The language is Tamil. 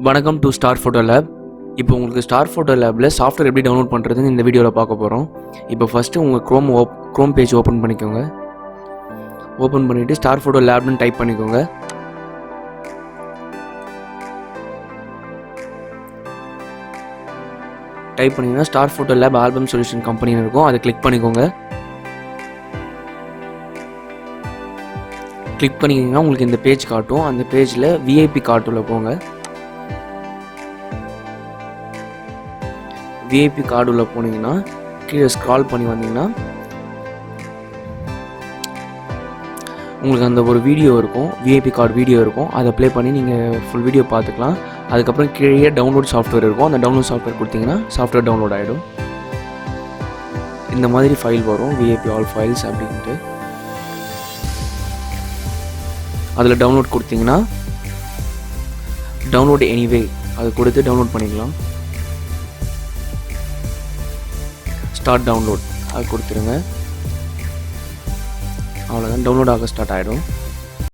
வணக்கம் டு ஸ்டார் ஃபோட்டோ லேப். இப்போ உங்களுக்கு ஸ்டார் ஃபோட்டோ லேபில் சாஃப்ட்வேர் எப்படி டவுன்லோட் பண்ணுறதுன்னு இந்த வீடியோவில் பார்க்க போகிறோம். இப்போ ஃபஸ்ட்டு உங்கள் க்ரோம் பேஜ் ஓப்பன் பண்ணிக்கோங்க. ஓப்பன் பண்ணிவிட்டு ஸ்டார் ஃபோட்டோ லேப்னு டைப் பண்ணிக்கோங்க. டைப் பண்ணிங்கன்னா star photo lab album solution கம்பெனின்னு இருக்கும். அதை கிளிக் பண்ணிக்கோங்க. கிளிக் பண்ணிங்கன்னா உங்களுக்கு இந்த பேஜ் காட்டும். அந்த பேஜில் விஐபி கார்டுல போங்க. விஐபி கார்டு உள்ள போனீங்கன்னா கீழே ஸ்க்ரால் பண்ணி வந்தீங்கன்னா உங்களுக்கு அந்த ஒரு வீடியோ இருக்கும், விஐபி கார்டு வீடியோ இருக்கும். அதை ப்ளே பண்ணி நீங்கள் ஃபுல் வீடியோ பார்த்துக்கலாம். அதுக்கப்புறம் கீழே டவுன்லோட் சாஃப்ட்வேர் இருக்கும். அந்த டவுன்லோட் சாஃப்ட்வேர் கொடுத்தீங்கன்னா சாஃப்ட்வேர் டவுன்லோட் ஆகிடும். இந்த மாதிரி ஃபைல் வரும், விஐபி ஆல் ஃபைல்ஸ் அப்படின்ட்டு. அதில் டவுன்லோட் கொடுத்தீங்கன்னா டவுன்லோட் எனிவே அதை கொடுத்து டவுன்லோட் பண்ணிக்கலாம். ஸ்டார்ட் டவுன்லோட் அது கொடுத்துருங்க. அவ்வளோதான், டவுன்லோட் ஆக ஸ்டார்ட் ஆகிடும்.